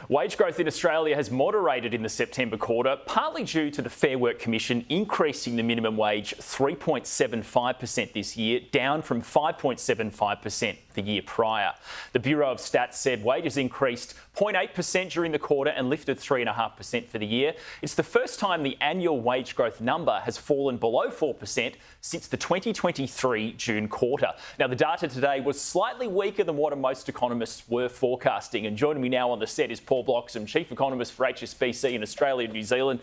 Wage growth in Australia has moderated in the September quarter, partly due to the Fair Work Commission increasing the minimum wage 3.75% this year, down from 5.75% the year prior. The Bureau of Stats said wages increased 0.8% during the quarter and lifted 3.5% for the year. It's the first time the annual wage growth number has fallen below 4% since the 2023 June quarter. Now, the data today was slightly weaker than what most economists were forecasting. And joining me now on the set is Paul Bloxham, Chief Economist for HSBC in Australia and New Zealand.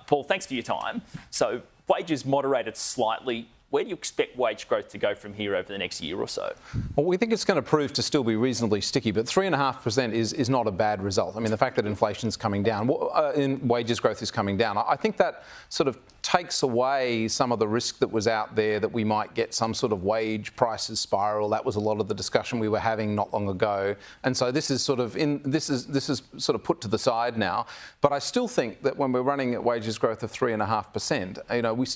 Paul, thanks for your time. So wages moderated slightly. Where do you expect wage growth to go from here over the next year or so? Well, we think it's going to prove to still be reasonably sticky, but 3.5% is not a bad result. I mean, the fact that inflation's coming down, wages growth is coming down, I think that sort of takes away some of the risk that was out there that we might get some sort of wage prices spiral. That was a lot of the discussion we were having not long ago, and so this is sort of put to the side now. But I still think that when we're running at wages growth of 3.5%, it's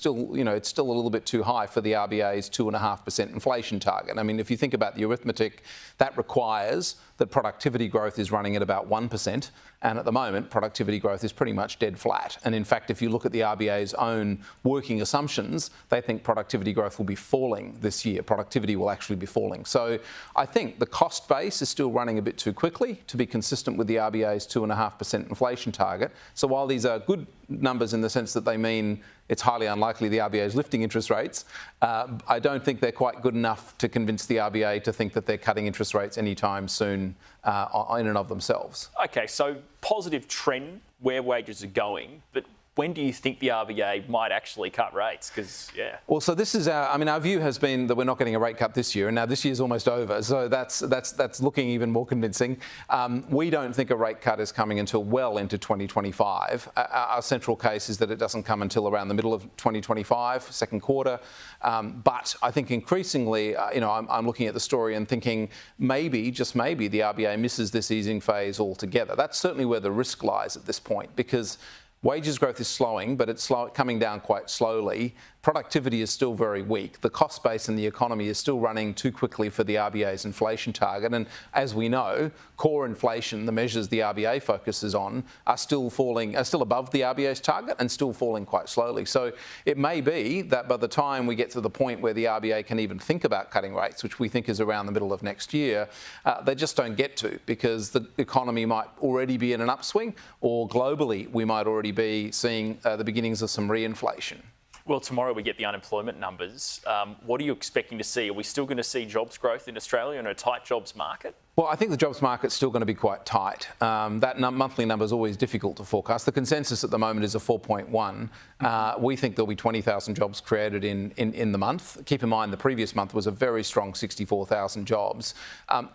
still a little bit too high for the RBA's 2.5% inflation target. I mean, if you think about the arithmetic, that requires that productivity growth is running at about 1%, and at the moment, productivity growth is pretty much dead flat. And in fact, if you look at the RBA's own working assumptions, they think productivity growth will be falling this year. Productivity will actually be falling. So I think the cost base is still running a bit too quickly to be consistent with the RBA's 2.5% inflation target. So while these are good numbers in the sense that they mean it's highly unlikely the RBA is lifting interest rates, I don't think they're quite good enough to convince the RBA to think that they're cutting interest rates anytime soon in and of themselves. OK, so positive trend where wages are going, but when do you think the RBA might actually cut rates? Because, yeah. Well, so this is our view has been that we're not getting a rate cut this year, and now this year's almost over, so that's looking even more convincing. We don't think a rate cut is coming until well into 2025. Our central case is that it doesn't come until around the middle of 2025, second quarter. But I think increasingly, I'm looking at the story and thinking maybe, just maybe, the RBA misses this easing phase altogether. That's certainly where the risk lies at this point, because wages growth is slowing, but it's coming down quite slowly. Productivity is still very weak. The cost base in the economy is still running too quickly for the RBA's inflation target. And as we know, core inflation, the measures the RBA focuses on, are still above the RBA's target and still falling quite slowly. So it may be that by the time we get to the point where the RBA can even think about cutting rates, which we think is around the middle of next year, they just don't get to, because the economy might already be in an upswing, or globally we might already be seeing the beginnings of some reinflation. Well, tomorrow we get the unemployment numbers. What are you expecting to see? Are we still going to see jobs growth in Australia in a tight jobs market? Well, I think the jobs market's still going to be quite tight. That monthly number is always difficult to forecast. The consensus at the moment is a 4.1. We think there'll be 20,000 jobs created in the month. Keep in mind, the previous month was a very strong 64,000 jobs.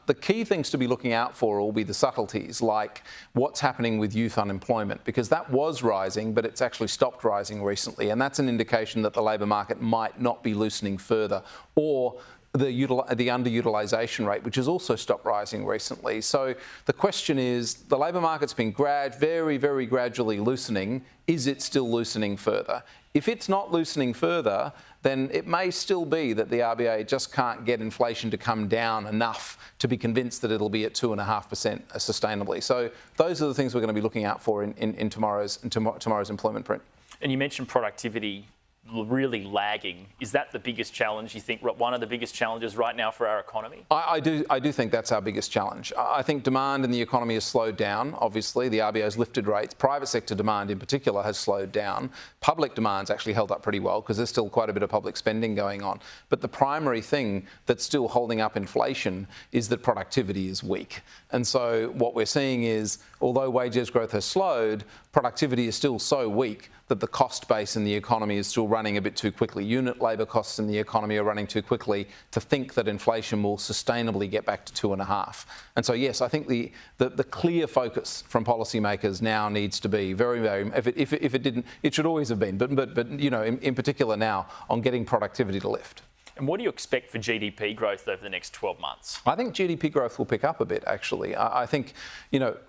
The key things to be looking out for will be the subtleties, like what's happening with youth unemployment, because that was rising, but it's actually stopped rising recently. And that's an indication that the labour market might not be loosening further, or the underutilisation rate, which has also stopped rising recently. So the question is, the labour market's been very, very gradually loosening. Is it still loosening further? If it's not loosening further, then it may still be that the RBA just can't get inflation to come down enough to be convinced that it'll be at 2.5% sustainably. So those are the things we're going to be looking out for in tomorrow's employment print. And you mentioned productivity really lagging. Is that the biggest challenge, you think, one of the biggest challenges right now for our economy? I do think that's our biggest challenge. I think demand in the economy has slowed down, obviously. The RBA has lifted rates. Private sector demand in particular has slowed down. Public demand's actually held up pretty well, because there's still quite a bit of public spending going on. But the primary thing that's still holding up inflation is that productivity is weak. And so what we're seeing is, although wages growth has slowed, productivity is still so weak that the cost base in the economy is still running a bit too quickly. Unit labour costs in the economy are running too quickly to think that inflation will sustainably get back to 2.5. And so, yes, I think the clear focus from policymakers now needs to be very, very, if it didn't, it should always have been, but in particular now, on getting productivity to lift. And what do you expect for GDP growth over the next 12 months? I think GDP growth will pick up a bit, actually. I think,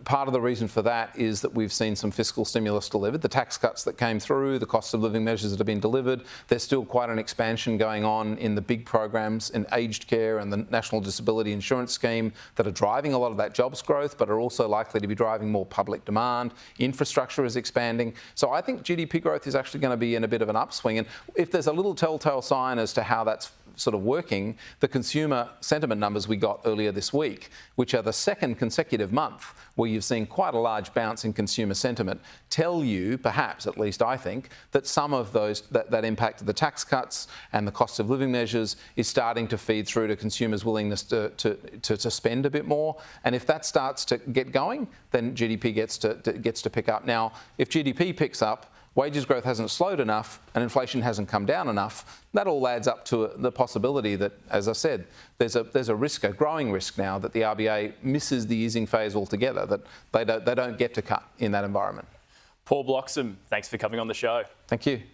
part of the reason for that is that we've seen some fiscal stimulus delivered. The tax cuts that came through, the cost of living measures that have been delivered, there's still quite an expansion going on in the big programs in aged care and the National Disability Insurance Scheme that are driving a lot of that jobs growth, but are also likely to be driving more public demand. Infrastructure is expanding. So I think GDP growth is actually going to be in a bit of an upswing. And if there's a little telltale sign as to how that's sort of working, the consumer sentiment numbers we got earlier this week, which are the second consecutive month where you've seen quite a large bounce in consumer sentiment, tell you, perhaps at least I think, that some of those that impact of the tax cuts and the cost of living measures is starting to feed through to consumers' willingness to spend a bit more. And if that starts to get going, then GDP gets to pick up. Now, if GDP picks up, wages growth hasn't slowed enough and inflation hasn't come down enough, that all adds up to the possibility that, as I said, there's a risk, a growing risk now that the RBA misses the easing phase altogether, that they don't get to cut in that environment. Paul Bloxham, thanks for coming on the show. Thank you.